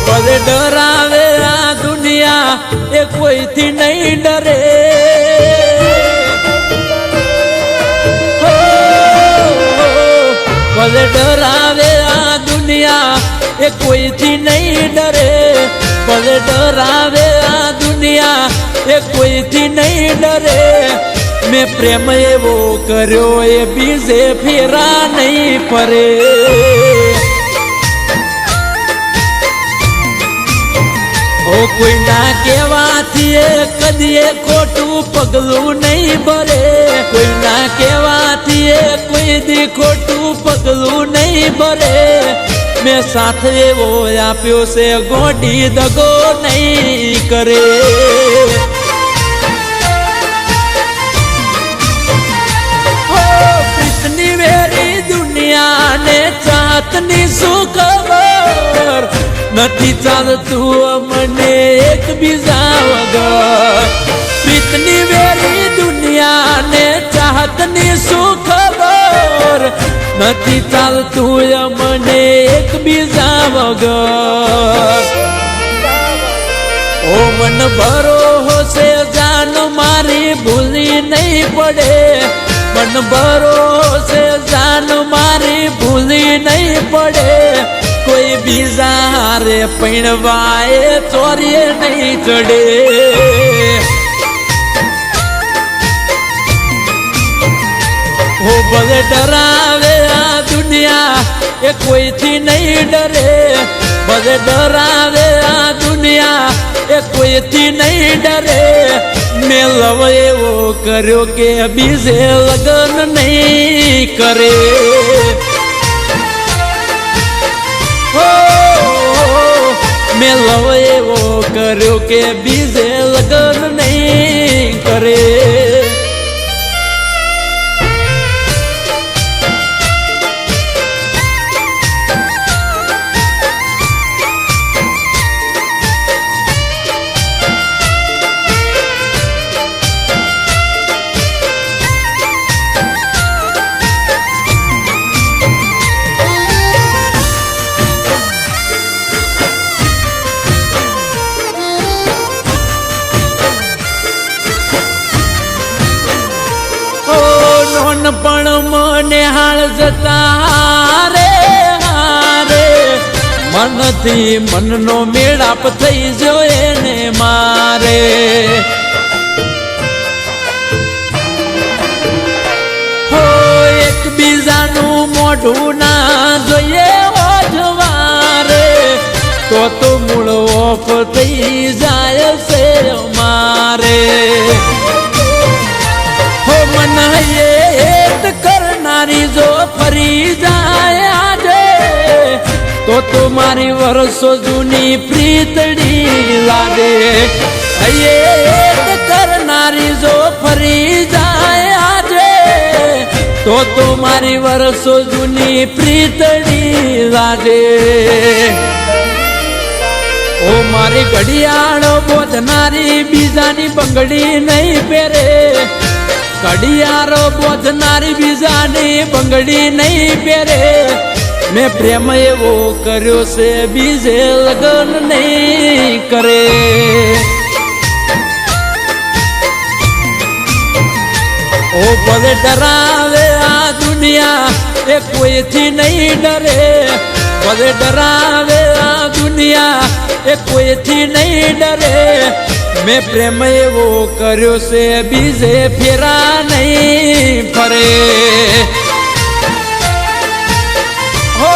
ભલે ડરાવે આ દુનિયા એ કોઈથી નહીં ડરે ભલે ડરાવે આ દુનિયા એ કોઈથી નહીં ડરે ભલે ડરાવે આ દુનિયા એ કોઈથી નહીં ડરે મેં પ્રેમ એવો કર્યો એ બીજે ફેરા નહીં ફરે ઓ કોઈના કહેવાથી કદીએ ખોટું પગલું નહીં ભરે કોઈના કહેવાથી કોઈ દી ખોટું પગલું નહીં ભરે મેં સાથ એવો આપ્યો છે ગોડી દગો નહીં કરે પ્રીતની વેરી દુનિયાને ચાતની શું ખબર નથી ચાલતું મને એકબીજા વગર પ્રીતની વેરી દુનિયાને ચાહતની શું ખબર નથી ચાલતું મને એકબીજા વગર ઓ મન ભરોસે જાન મારી ભૂલી નહીં પડે મન ભરોસે જાન મારી ભૂલી નહીં પડે કોઈ બીજા હારે પૈણવાએ ચોરીએ નહીં ચડે હો ભલે ડરાવે આ દુનિયા એ કોઈથી નહીં ડરે ભલે ડરાવે આ દુનિયા એ કોઈથી નહીં ડરે મેં લવ એવો કર્યો કે બીજે લગ્ન નહીં કરે મેં લવ એવો કર્યો કે બીજે લગ્ન નહીં કરે પણ મને હાળ જતા હારે હારે મનથી મનનો મેળાપ થઈ જોયે ને મારે હો એકબીજાનું મોઢું ના જોઈએ હોજવારે તો મૂળ ઓફ થઈ જાય છે મારે હો મન કરનારી જો ફરી જાય આજે તો મારી વર્ષો જૂની પ્રીતડી લાગે કરનારી જો ફરી જાય આજે તો મારી વર્ષો જૂની પ્રીતડી લાગે ઓ મારી ઘડિયાળો બોધનારી બીજાની બંગડી નહીં પહેરે ઘડિયાળો બોધનારી બીજાની બંગડી નહીં પહેરે મેં પ્રેમ એવો કર્યો છે બીજે લગ્ન નહીં કરે ઓ ભલે ડરાવે આ દુનિયા એ કોઈથી નહીં ડરે ભલે ડરાવે આ દુનિયા એ કોઈથી નહીં ડરે મેં પ્રેમ એવો કર્યો છે બીજે ફેરા નહીં ફરે હો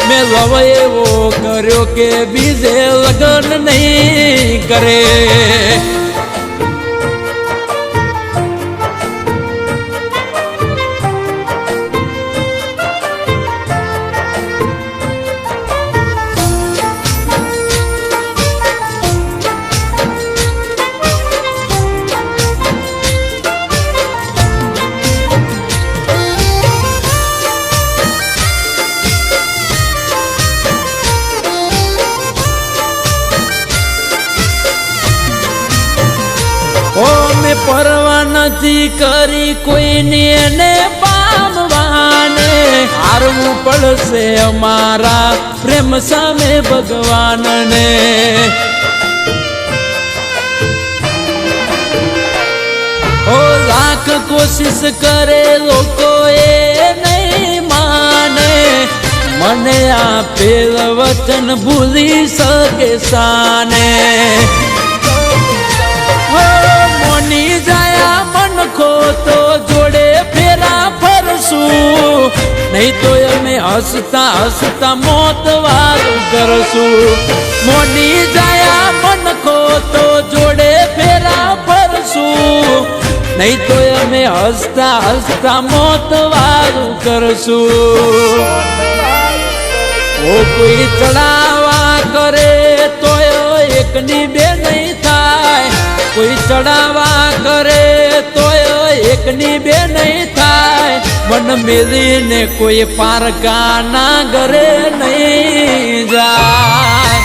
મેં લવ એવો કર્યો કે બીજે લગ્ન નહીં કરે મેં પરવા નથી કરી કોઈને એને પામવાને હારવું પડશે અમારા પ્રેમ સામે ભગવાનને ઓ લાખ કોશિશ કરે લોકો એ નહીં માને મને આપેલ વચન ભૂલી શકે સાને મોની જાયા મન ખો તો જોડે ફેરા ફરશું નહીં તો અમે હસતા હસતા મોત વારું કરશું મોની જાયા મન ખો તો જોડે ફેરા ફરશું નહીં તો અમે હસતા હસતા મોત વારું કરશું ઓ કોઈ ચડાવા કરે તો એકની બે નહીં થાય કોઈ ચડાવા કરે તો એકની બે નહીં થાય મન મેલીને કોઈ પારકા ના ઘરે નહીં જાય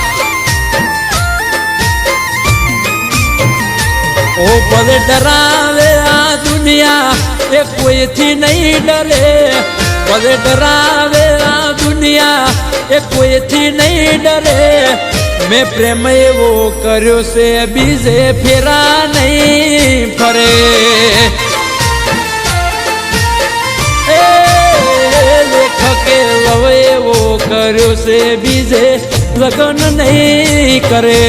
ઓ ભલે ડરાવે આ દુનિયા એ કોઈથી નહીં ડરે ભલે ડરાવે આ દુનિયા એ કોઈથી નહીં ડરે મેં પ્રેમ એવો કર્યો છે બીજે ફેરા નહીં ફરે લેખકે લવ એવો કર્યો છે બીજે લગ્ન નહીં કરે